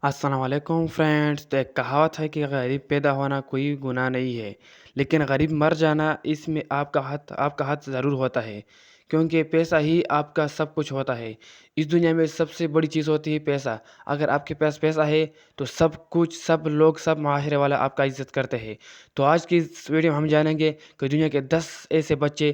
السلام علیکم فرینڈس، تو ایک کہاوت ہے کہ غریب پیدا ہونا کوئی گناہ نہیں ہے، لیکن غریب مر جانا اس میں آپ کا ہاتھ ضرور ہوتا ہے، کیونکہ پیسہ ہی آپ کا سب کچھ ہوتا ہے۔ اس دنیا میں سب سے بڑی چیز ہوتی ہے پیسہ۔ اگر آپ کے پاس پیسہ ہے تو سب کچھ، سب لوگ، سب معاشرے والا آپ کا عزت کرتے ہیں۔ تو آج کی اس ویڈیو میں ہم جانیں گے کہ دنیا کے 10 ایسے بچے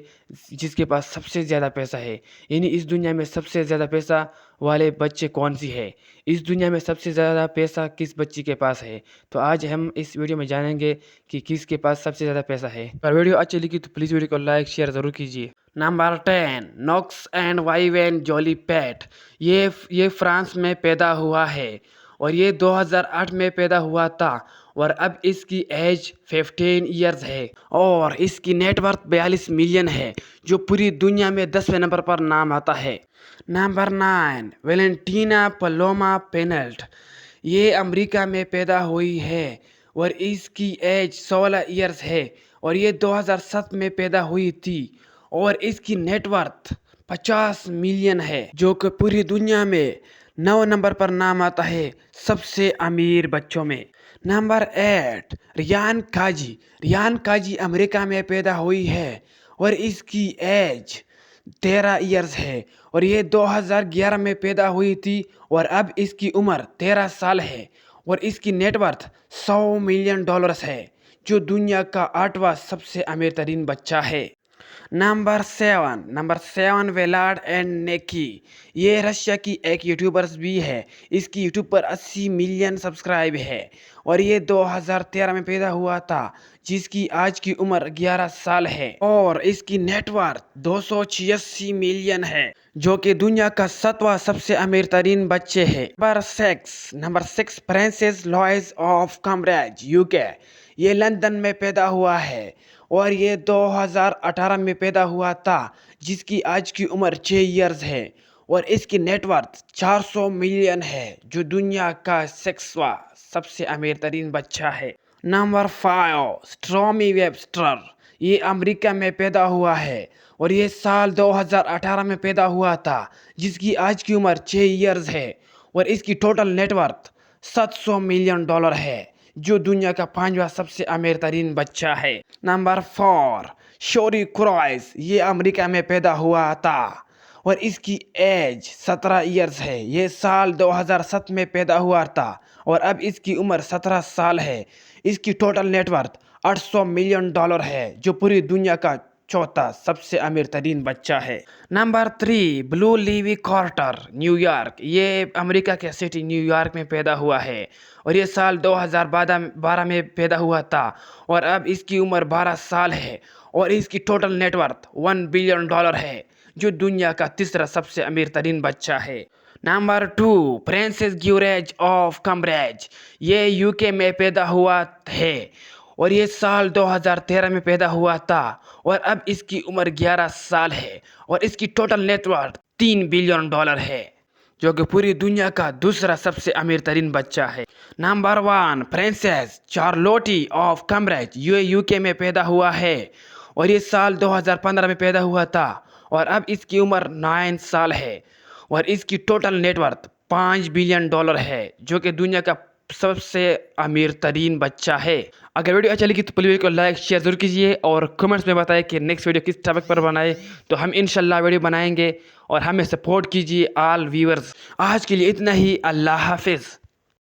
جس کے پاس سب سے زیادہ پیسہ ہے، یعنی اس دنیا میں سب سے زیادہ پیسہ والے بچے کون سی ہے، اس دنیا میں سب سے زیادہ پیسہ کس بچی کے پاس ہے۔ تو آج ہم اس ویڈیو میں جانیں گے کہ کس کے پاس سب سے زیادہ پیسہ ہے۔ اگر ویڈیو اچھی لگی تو پلیز ویڈیو کو لائک شیئر ضرور کیجیے۔ نمبر 10، نوکس اینڈ وائیوین جولی پیٹ۔ یہ فرانس میں پیدا ہوا ہے اور یہ 2008 میں پیدا ہوا تھا اور اب اس کی ایج 15 ایئرز ہے اور اس کی نیٹ ورتھ 42 ملین ہے، جو پوری دنیا میں 10ویں نمبر پر نام آتا ہے۔ Number 9، Valentina Paloma Pinault. یہ امریکہ میں پیدا ہوئی ہے اور اس کی ایج 16 ایئرز ہے اور یہ 2007 میں پیدا ہوئی تھی اور اس کی نیٹ ورتھ 50 ملین ہے، جو کہ پوری دنیا میں 9 نمبر پر نام آتا ہے سب سے امیر بچوں میں۔ نمبر 8، ریان کاجی۔ ریان کاجی امریکہ میں پیدا ہوئی ہے اور اس کی ایج 13 ایئرز ہے اور یہ 2011 میں پیدا ہوئی تھی اور اب اس کی عمر 13 سال ہے اور اس کی نیٹ ورتھ $100 ملین ہے، جو دنیا کا 8واں سب سے امیر ترین بچہ ہے۔ نمبر 7، ویلارڈ اینڈ نیکی۔ یہ رشیا کی ایک یوٹیوبرز بھی ہے۔ اس کی یوٹیوب پر 80 ملین سبسکرائب ہے اور یہ 2013 میں پیدا ہوا تھا، جس کی آج کی عمر 11 سال ہے اور اس کی نیٹ ورتھ 286 ملین ہے، جو کہ دنیا کا 7واں سب سے امیر ترین بچے ہے۔ Number 6، princess Louis of Cambridge, UK۔ یہ لندن میں پیدا ہوا ہے اور یہ 2018 میں پیدا ہوا تھا، جس کی آج کی عمر 6 ایئرز ہے اور اس کی نیٹ ورتھ 400 ملین ہے، جو دنیا کا 6واں سب سے امیر ترین بچہ ہے۔ Number 5، Stormi Webster. یہ امریکہ میں پیدا ہوا ہے اور یہ سال 2018 میں پیدا ہوا تھا، جس کی آج کی عمر 6 ایئرز ہے اور اس کی ٹوٹل نیٹ ورتھ $700 ملین ہے، جو دنیا کا 5واں سب سے امیر ترین بچہ ہے۔ Number 4، Suri Cruise. یہ امریکہ میں پیدا ہوا تھا اور اس کی ایج 17 ایئرز ہے۔ یہ سال 2007 میں پیدا ہوا تھا اور اب اس کی عمر 17 سال ہے۔ اس کی ٹوٹل نیٹ ورتھ $800 ملین ہے، جو پوری دنیا کا 4تھا سب سے امیر ترین بچہ ہے۔ نمبر 3، بلو لیوی کارٹر، نیو یارک۔ یہ امریکہ کے سٹی نیو یارک میں پیدا ہوا ہے اور یہ سال 2012 میں پیدا ہوا تھا اور اب اس کی عمر 12 سال ہے اور اس کی ٹوٹل نیٹ ورتھ $1 بلین ہے، جو دنیا کا 3را سب سے امیر ترین بچہ ہے۔ نمبر 2، پرنسس گیوریج آف کمبرج۔ یہ UK میں پیدا ہوا ہے اور یہ سال 2013 میں پیدا ہوا تھا اور اب اس کی عمر 11 سال ہے اور اس کی ٹوٹل نیٹ ورتھ $3 بلین ہے، جو کہ پوری دنیا کا 2را سب سے امیر ترین بچہ ہے۔ Number 1، princess Charlotte of Cambridge. یہ UK میں پیدا ہوا ہے اور یہ سال 2015 میں پیدا ہوا تھا اور اب اس کی عمر 9 سال ہے اور اس کی ٹوٹل نیٹ ورتھ $5 بلین ہے، جو کہ دنیا کا سب سے امیر ترین بچہ ہے۔ اگر ویڈیو اچھا لگی تو پلیز ویڈیو کو لائک شیئر ضرور کیجیے اور کمنٹس میں بتائیں کہ نیکسٹ ویڈیو کس ٹاپک پر بنائے، تو ہم انشاءاللہ ویڈیو بنائیں گے اور ہمیں سپورٹ کیجیے آل ویورز۔ آج کے لیے اتنا ہی، اللہ حافظ۔